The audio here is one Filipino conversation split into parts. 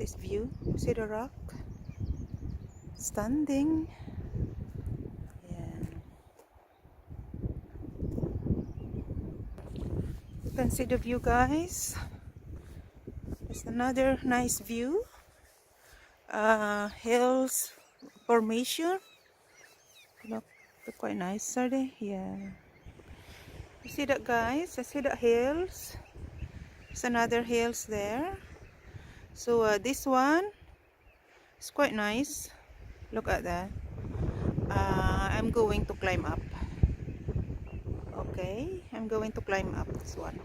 this view. See the rock? Standing. Yeah. You can see the view, guys. It's another nice view. Hills formation. Look, they're quite nice, are they? Yeah. You see that, guys? I see the hills. There's another hills there. So this one is quite nice. Look at that. I'm going to climb up. Okay, I'm going to climb up this one.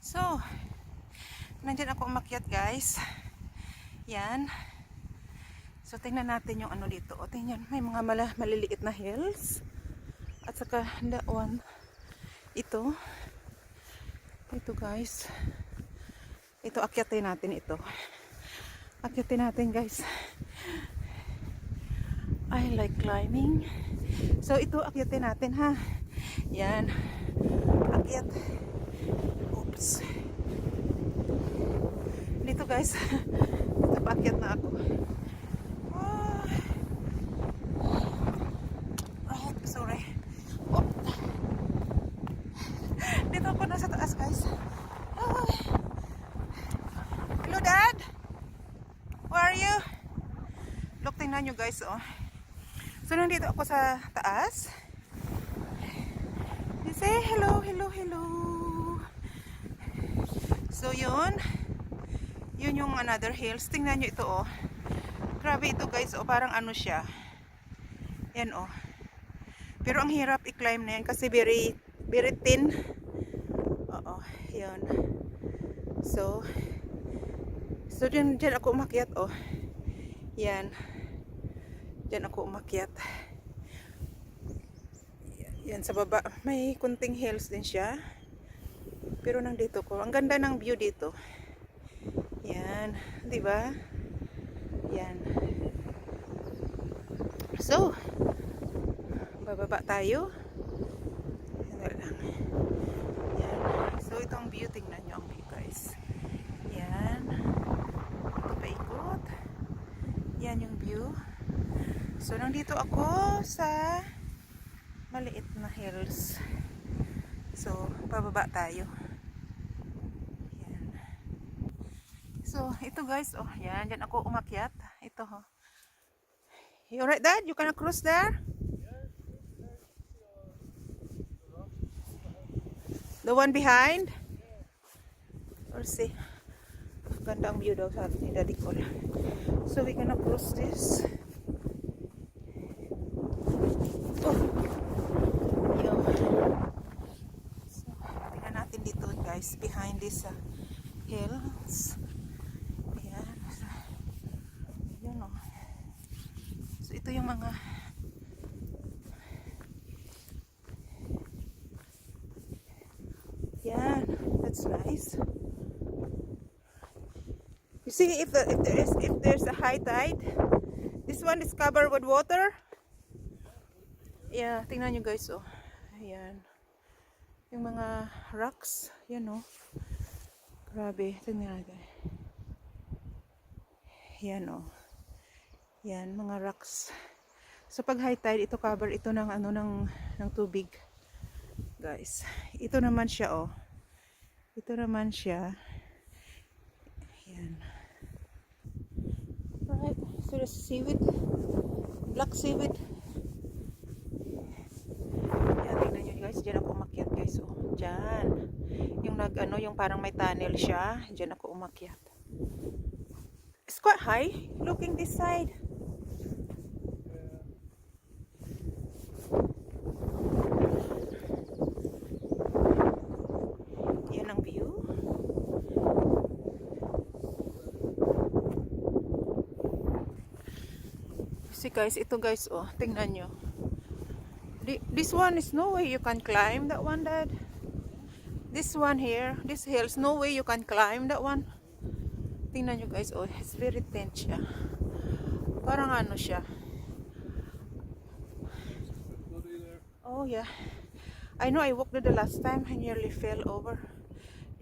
So, nandyan ako umakyat, guys. Yan. So, tingnan natin yung ano dito. O, tingnan, may mga maliliit na hills. At saka, that one. Ito. Ito, guys. Ito, akyatin natin ito. Akyatin natin, guys. I like climbing. So, ito, akyatin natin, ha. Yan. Akyat. Oops. Dito, guys. Dito, paakyat na ako. Oh, sorry. Oh. Dito ako nasa taas, guys. tingnan nyo guys, oh. So, nandito ako sa taas. You say hello, hello, hello. So, yun. Yun yung another hills. Tingnan nyo ito, oh. Grabe ito guys, oh. Parang ano siya. Yan, oh. Pero ang hirap i-climb na yan kasi very, very thin. Oo, yun. So, dyan ako umakyat, oh. Yan. Dyan ako umakyat. Yan sa baba. May kunting hills din siya. Pero nandito ko. Ang ganda ng view dito. Yan. Diba? Yan. So, bababa tayo. Yan lang. Yan. So, itong view. Tingnan nyo ang view guys. Yan. Ito paikot. Yan yung view. So, nandito ako sa maliit na hills. So, pababa tayo. Yan. So, ito guys, oh, yan. Diyan ako umakyat. Ito, ho. You alright, Dad? You can cross there? The one behind? Or see. Ganda ang view daw sa ni Daddy ko. So, we gonna cross this. Oh. Yo. So, tingnan natin dito guys, behind this hills. Ayan. So, yun o. So, ito yung mga yan. That's nice. You see, if there's a high tide, this one is covered with water. Yeah, tingnan nyo guys, oh. Ayan. Yung mga rocks, yan oh. Grabe, tingnan natin. Yan oh. Yan, mga rocks. So pag high tide, ito cover ito ng ano ng tubig. Guys, ito naman siya oh. Ito naman siya. Yan. Right, so there's seaweed. Black seaweed. Guys, diyan ako umakyat guys, oh. Diyan. Yung yung parang may tunnel siya, diyan ako umakyat. It's quite high. Looking this side. Yan ang view. See guys, ito guys, oh, tingnan nyo. This one is no way you can climb that one, Dad. This one here, this hills, no way you can climb that one. Tingnan nyo guys, oh, it's very thin siya. Parang ano siya. Oh yeah. I know I walked there the last time. I nearly fell over.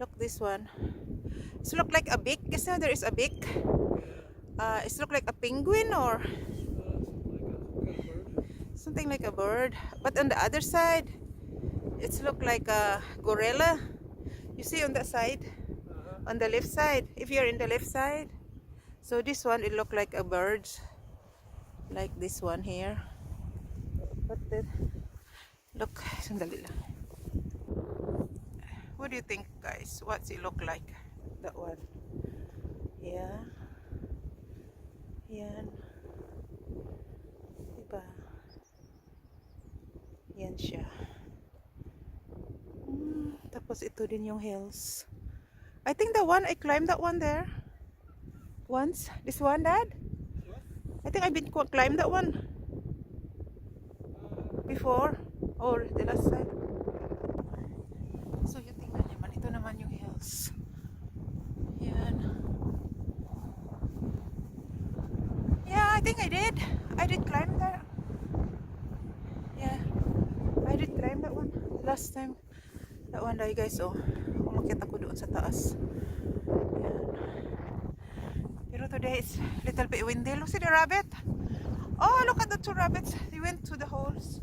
Look this one. It's look like a beak. Guess now there is a beak. It's look like a penguin or something like a bird, but on the other side it's look like a gorilla. You see on that side, on the left side, if you're in the left side. So this one, it look like a bird, like this one here. But look, sandali lang. What do you think guys? What's it look like? That one. Yeah. Yan. Diba? Yan siya. Tapos ito din yung hills. I think the one I climbed that one there once. This one, Dad? I think I've been climbed that one before, or the last side. So yung tingnan naman, ito naman yung hills. Yan. Yeah, I think I did climb that. Yeah, I did climb that one last time. That one day guys, oh, umakyat ako doon sa taas. Yan. Pero today it's little bit windy. Look, see the rabbit. Oh, look at the two rabbits. They went to the holes.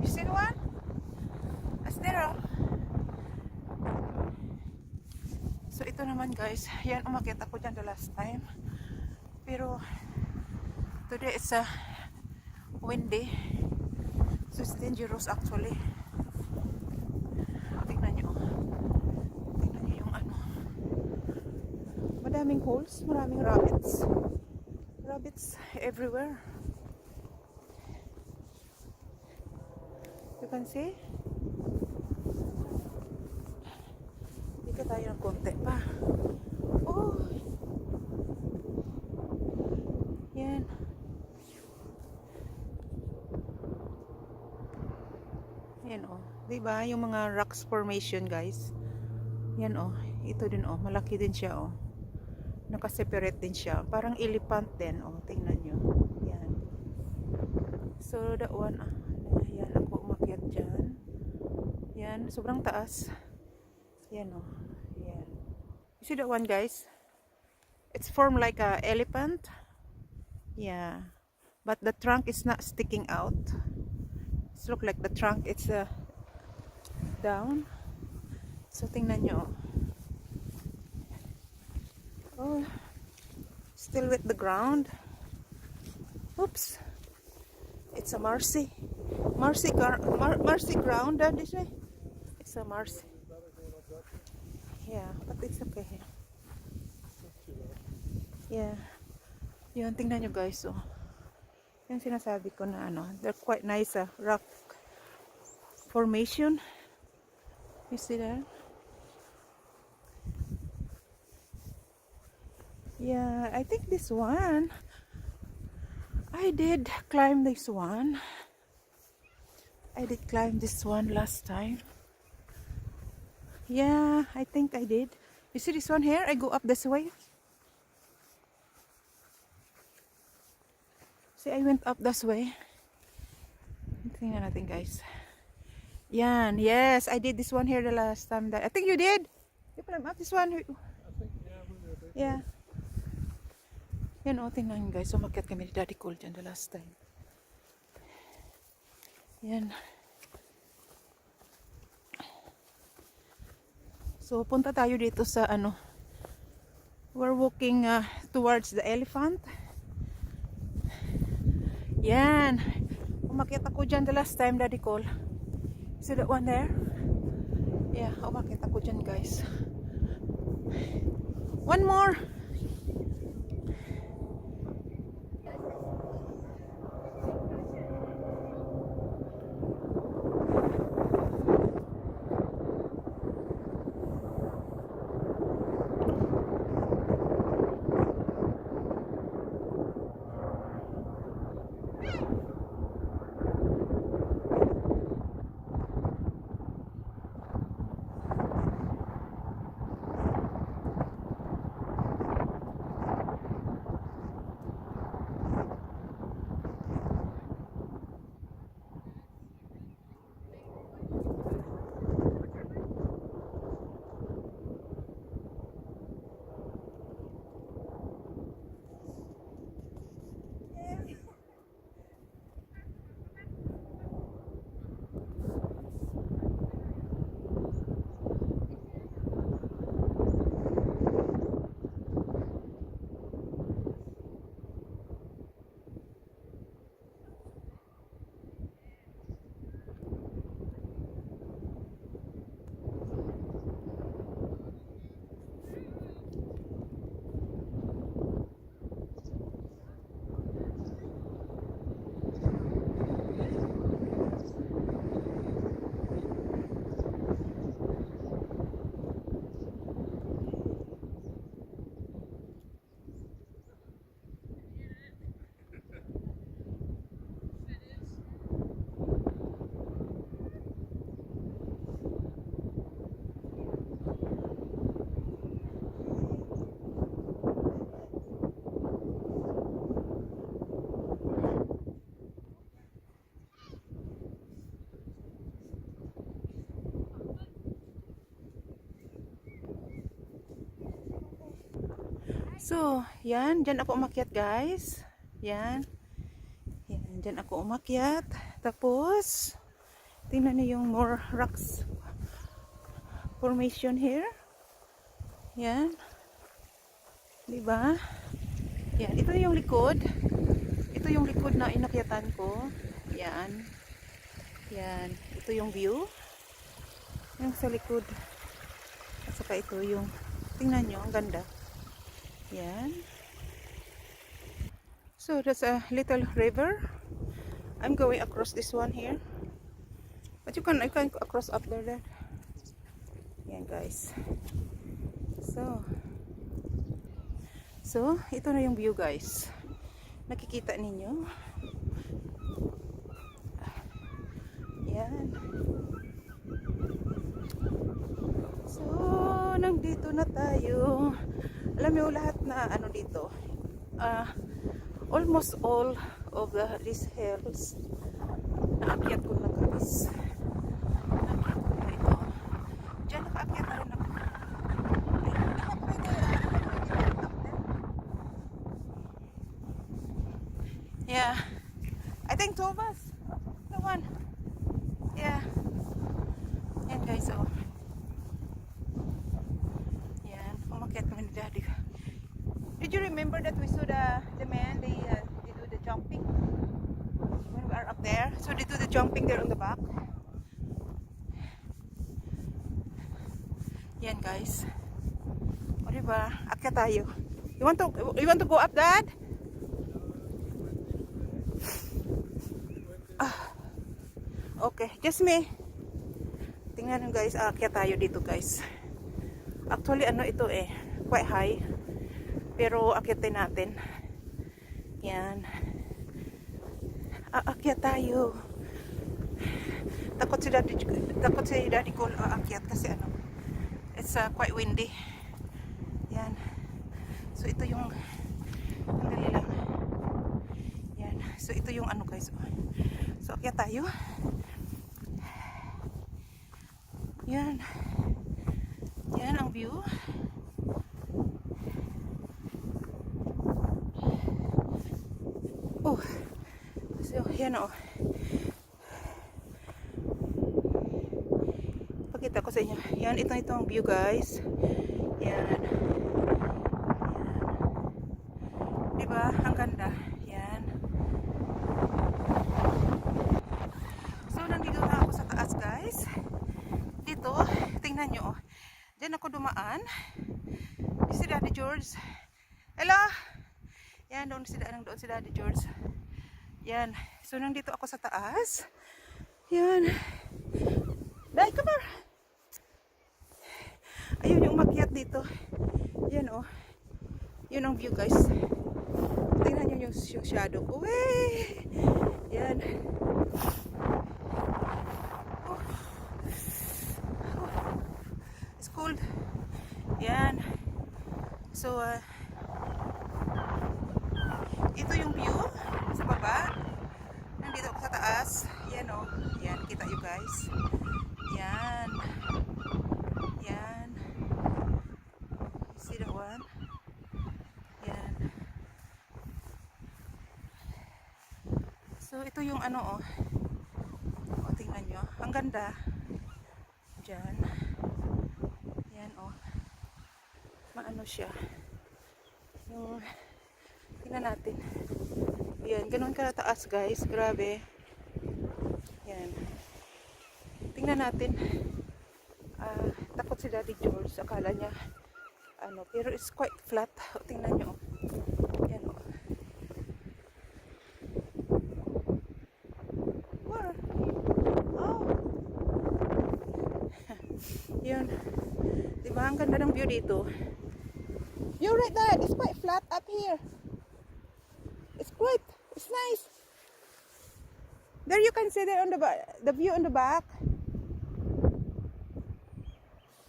You see the one? That's there. So ito naman guys, yan, umakyat ako dyan the last time. Pero Today it's windy. So it's dangerous actually. Tingnan nyo. Tingnan nyo yung ano. Madaming holes, maraming rabbits. Rabbits everywhere. You can see? Dito tayo ng konti pa. Oh! Yan. Yan oh. Diba? Yung mga rocks formation guys. Yan oh. Ito din oh. Malaki din siya oh. Nakaseparate din siya. Parang elephant din oh. Tingnan nyo. Yan. So that one yan. Ako umakyat dyan. Yan. Sobrang taas. Yan oh. Yan. You see that one guys? It's formed like a elephant. Yeah. But the trunk is not sticking out. It looks like the trunk it's down. So tingnan nyo. Oh. Still with the ground. Oops. It's a marcy. Marcy ground, did you say? It's a marcy. Yeah, but it's okay. Yeah. Yun, tingnan nyo guys, oh. Yung sinasabi ko na ano, they're quite nice, rock formation. You see that? Yeah, I think this one, I did climb this one. I did climb this one last time. Yeah, I think I did. You see this one here? I go up this way. See, I went up this way. Tingnan natin guys. Yan, yes, I did this one here the last time. I think you did. You climb up this one. I think, yeah, we were there. Yeah. Yan o, tingnan guys. Umakyat kami ni Daddy Cole dyan the last time. Yan. So, punta tayo dito sa ano. We're walking towards the elephant. Yan. Umakyat ako dyan the last time, Daddy Cole. See that one there? Yeah, umakyat ako dyan, guys. One more. So, yan. Diyan ako umakyat, guys. Yan. Yan. Diyan ako umakyat. Tapos, tingnan niyo yung more rocks formation here. Yan. Diba? Yan. Ito yung likod. ito yung likod na inakyatan ko. Yan. Yan. Ito yung view. Yung sa likod. At saka ito yung, tingnan nyo, ang ganda. Yan. So, that's a little river. I'm going across this one here. But you can cross up there. Yan guys. So, ito na yung view guys. Nakikita ninyo. Yan. So, nandito na tayo. Alam mo lahat na ano dito. Almost all of these hills naakyat ko na guys. Naakyat ko na ito. Diyan nakaakyat na rin ako. Yeah. I think two of us. The one. Yeah. Yan guys, oh. Yan. Umakyat kami ni Daddy. Did you remember that we saw the man, they do the jumping? When we are up there. So they do the jumping there on the back. Yan guys. O diba? Akyat tayo. You want to go up, Dad? Okay, just me. Tingnan nyo guys, aakyat tayo dito guys. Actually ano ito quite high. Pero akyatin natin. Yan. Aakyat tayo. Takot si Daddy ko aakyat kasi ano. It's quite windy. Yan. So ito yung tanggali lang. Yan. So ito yung ano guys. So akyat tayo. Yan. Yan ang view. Oh. So yan oh. Pakita ko sa inyo. Yan, ito ang view guys. Yan. Yan. Diba? Ang ganda. Yan. So nandito na ako sa taas guys. Dito, tingnan nyo. Diyan ako dumaan. Si Daddy George. Hello! Yan, doon si Daddy George. Yan. So nandito ako sa taas. Yan. Dai, come here. Ayun yung umakyat dito. Yan oh. Yun ang view guys. Tingnan nyo yung shadow ko. Wey! Yan. Oh. Oh. It's cold. Yan. So, ito yung view sa baba. Nandito ako sa taas. Yan oh. Yan, kita you guys. Yan. Yan. See that one? Yan. So, ito yung ano oh. O, tingnan nyo. Ang ganda. Diyan. Yan oh. Maano siya. Yung, tingnan natin. Yan, ganun ka taas guys. Grabe. Yan. Tingnan natin. Takot si Daddy George. Akala niya, ano, pero it's quite flat. O, tingnan nyo. Yan o. Where? Oh. Yan. Diba, ang ganda ng view dito. You're right, Dad. It's quite flat up here. It's great. It's nice. There you can see there on the view on the back.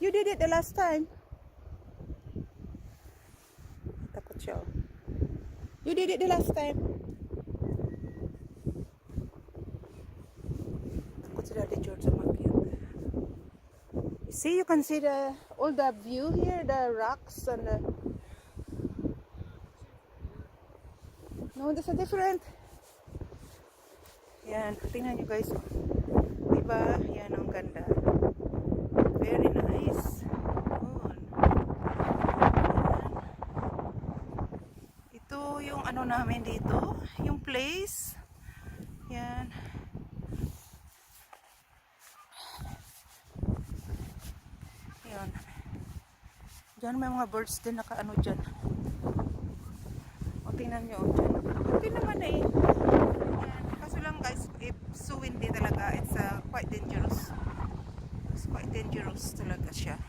You did it the last time. Takot siya. You did it the last time. Takot si Daddy George umakyat. You see, you can see all the view here, the rocks and the... No, that's a different. Yan, tingnan nyo guys. Diba? Yan, ang ganda. Very nice. Yun. Yan. Ito yung ano namin dito. Yung place. Yan. Yan. Diyan may mga birds din nakaano dyan. O tingnan nyo, dyan. Okay naman eh. Yan. Kaso lang guys, if so windy talaga, it's quite dangerous. It's quite dangerous talaga siya.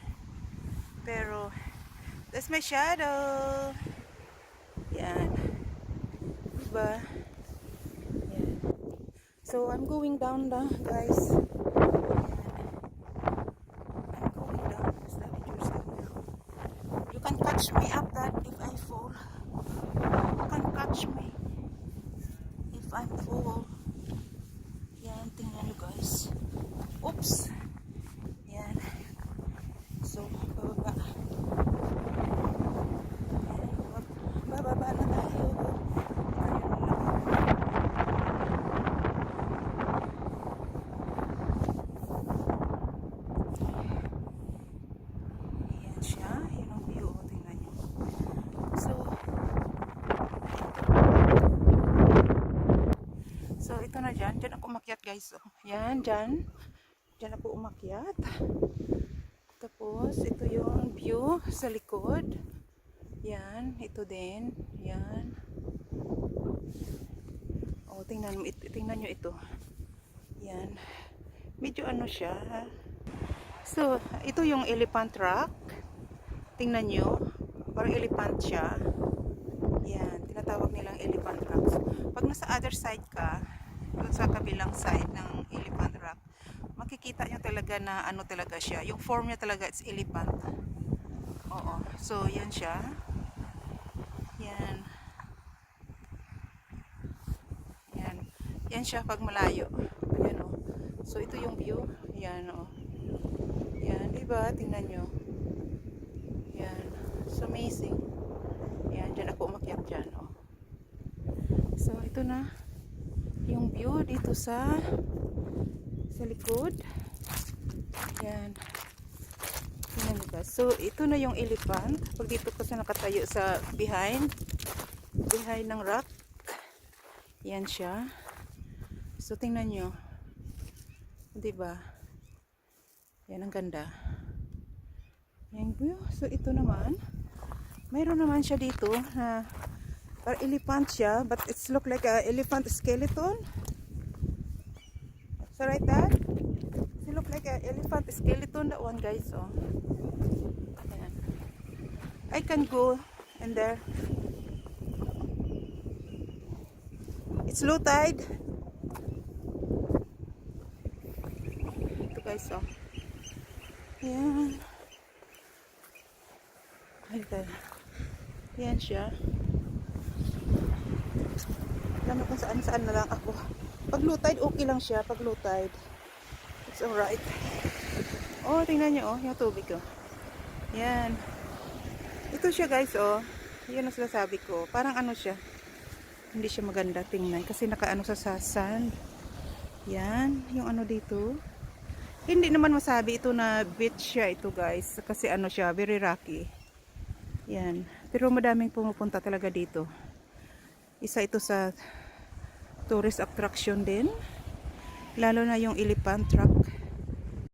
Pero, that's my shadow. Yan. Diba? Yan. So, I'm going down na, guys. Yan. I'm going down. It's the dangerous down now. You can catch me up that if I fall. You can catch me if I fall. Yan, tingnan nyo guys. Oops. Yan. So, bababa. Bababa na tayo. Ayan siya. Yan ang view. Tingnan nyo. So, ito na dyan. Dyan ako umakyat guys. Oh. Yan, dyan. Dyan ako umakyat. Tapos, ito yung view sa likod. Yan, ito din. Yan. O, tingnan nyo ito. Yan. Medyo ano siya. So, ito yung elephant rock. Tingnan nyo. Parang elephant siya. Yan. Tinatawag nilang elephant rock. Pag nasa other side ka, dun sa kabilang side ng elephant rock, makikita nyo talaga na ano talaga siya. Yung form niya talaga, it's elephant. Oo. So, yan siya. Yan. Yan. Yan siya pag malayo. Ayan o. So, ito yung view. Yan o. Yan. Diba? Tingnan nyo. Yan. It's amazing. Yan. Diyan ako umakyat dyan o. So, ito na. Yung view dito sa likod. Yan. Tingnan nyo guys. So, ito na yung elephant. Pag dito ko sa nakatayo sa behind ng rock. Yan siya. So, tingnan nyo. Diba? Yan ang ganda. Yan view. So, ito naman. Mayroon naman siya dito na parang elephant siya. But it's look like a elephant skeleton. So, right that? It look like a elephant skeleton. That one guys. Oh. Ayan. I can go in there. It's low tide. Ito guys, oh. Yan. Yan siya. Alam mo kung saan na lang ako. Pag low tide, okay lang siya. Pag low tide, it's alright. Oh, tingnan nyo, oh. Yung tubig, oh. Yan. Ito siya guys, oh. Yan ang sinasabi ko. Parang ano siya. Hindi siya maganda tingnan kasi nakaano sa sand. Yan, yung ano dito. Hindi naman masabi ito na beach siya ito guys kasi ano siya, very rocky. Yan, pero madaming pumupunta talaga dito. Isa ito sa tourist attraction din. Lalo na yung elephant rock